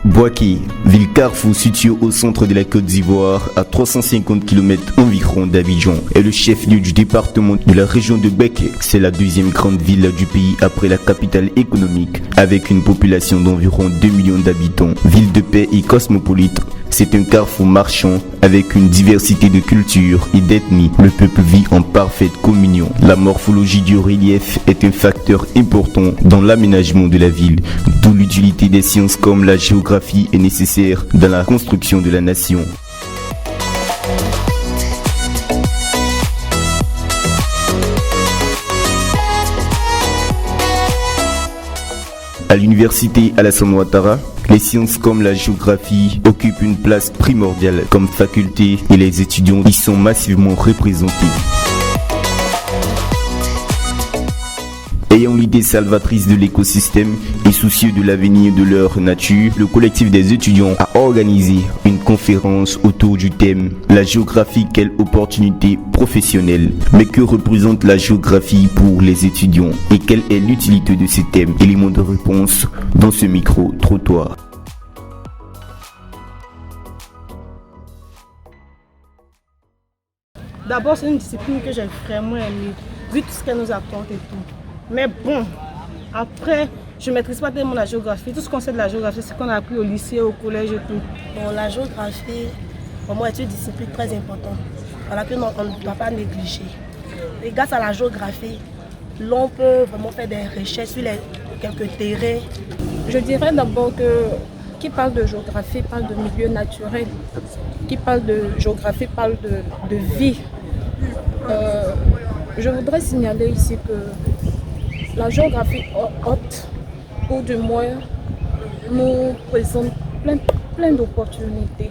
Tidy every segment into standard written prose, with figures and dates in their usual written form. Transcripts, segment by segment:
Bouaké, ville carrefour située au centre de la Côte d'Ivoire, à 350 km environ d'Abidjan, est le chef-lieu du département de la région de Bouaké. C'est la deuxième grande ville du pays après la capitale économique, avec une population d'environ 2 millions d'habitants. Ville de paix et cosmopolite, c'est un carrefour marchand avec une diversité de cultures et d'ethnies. Le peuple vit en parfaite communion. La morphologie du relief est un facteur important dans l'aménagement de la ville, d'où l'utilité des sciences comme la géographie est nécessaire dans la construction de la nation. À l'université Alassane Ouattara, les sciences comme la géographie occupent une place primordiale comme faculté et les étudiants y sont massivement représentés. Ayant l'idée salvatrice de l'écosystème et soucieux de l'avenir de leur nature, le collectif des étudiants a organisé une conférence autour du thème « La géographie, quelle opportunité professionnelle ?» Mais que représente la géographie pour les étudiants et quelle est l'utilité de ces thèmes? Éléments de réponse dans ce micro-trottoir. D'abord, c'est une discipline que j'ai vraiment aimée, vu tout ce qu'elle nous apporte et tout. Mais bon, après, je ne maîtrise pas tellement la géographie. Tout ce qu'on sait de la géographie, c'est qu'on a appris au lycée, au collège et tout. Bon, la géographie, pour moi, est une discipline très importante, voilà, que on ne doit pas négliger. Et grâce à la géographie, l'on peut vraiment faire des recherches sur quelques terrains. Je dirais d'abord que qui parle de géographie parle de milieu naturel. Qui parle de géographie parle de vie. Je voudrais signaler ici que la géographie haute, ou du moins, nous présente plein d'opportunités.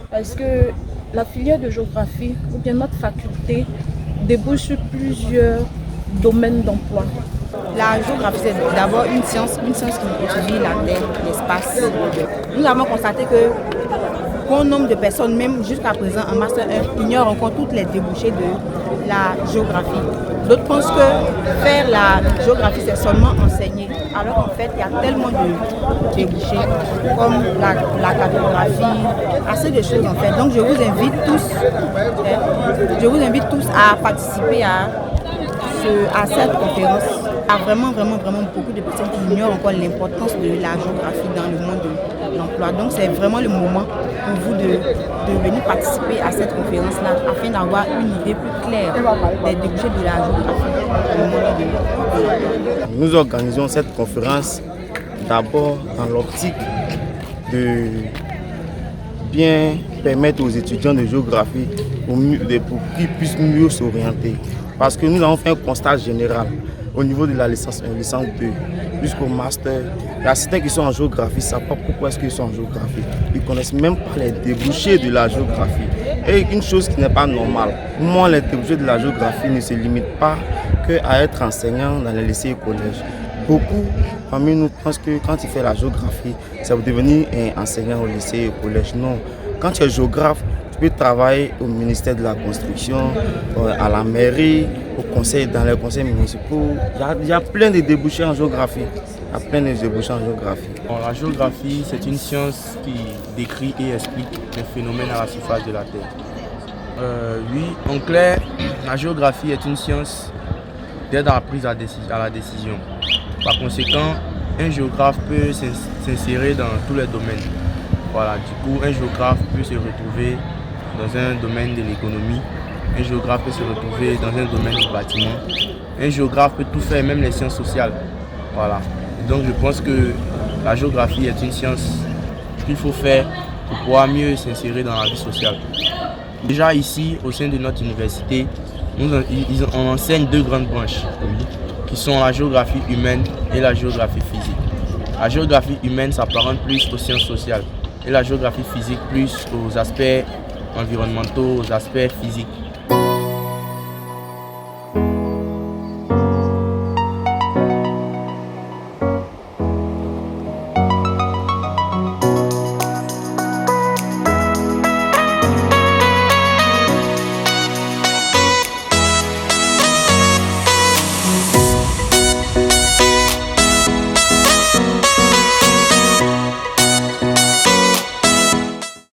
Parce que la filière de géographie, ou bien notre faculté, débouche sur plusieurs domaines d'emploi. La géographie, c'est d'abord une science qui étudie la Terre, l'espace. Nous avons constaté que bon nombre de personnes, même jusqu'à présent en Master 1, ignorent encore toutes les débouchés de la géographie. D'autres pensent que faire la géographie, c'est seulement enseigner. Alors qu'en fait, il y a tellement de débouchés, comme la cartographie, assez de choses en fait. Donc je vous invite tous à participer à cette conférence. Il y a vraiment beaucoup de personnes qui ignorent encore l'importance de la géographie dans le monde de l'emploi. Donc c'est vraiment le moment pour vous de venir participer à cette conférence-là afin d'avoir une idée plus claire des débouchés de la géographie dans le monde de l'emploi. Nous organisons cette conférence d'abord dans l'optique de bien permettre aux étudiants de géographie pour qu'ils puissent mieux s'orienter. Parce que nous avons fait un constat général au niveau de la licence 1, licence 2, jusqu'au master. Il y a certains qui sont en géographie, ils ne savent pas pourquoi est-ce qu'ils sont en géographie. Ils ne connaissent même pas les débouchés de la géographie. Et une chose qui n'est pas normale, pour moi, les débouchés de la géographie ne se limitent pas qu'à être enseignant dans les lycées et collèges. Beaucoup parmi nous pensent que quand tu fais la géographie, ça va devenir un enseignant au lycée et au collège. Non, quand tu es géographe, tu peux travailler au ministère de la Construction, à la mairie, dans les conseils municipaux. Il y a plein de débouchés en géographie. Bon, la géographie, c'est une science qui décrit et explique les phénomènes à la surface de la Terre. Oui, en clair, la géographie est une science d'aide à la prise à la décision. Par conséquent, un géographe peut s'insérer dans tous les domaines. Voilà, du coup, un géographe peut se retrouver dans un domaine de l'économie, un géographe peut se retrouver dans un domaine du bâtiment, un géographe peut tout faire, même les sciences sociales. Voilà. Donc je pense que la géographie est une science qu'il faut faire pour pouvoir mieux s'insérer dans la vie sociale. Déjà ici, au sein de notre université, on enseigne deux grandes branches, qui sont la géographie humaine et la géographie physique. La géographie humaine s'apparente plus aux sciences sociales et la géographie physique plus aux aspects environnementaux, aux aspects physiques.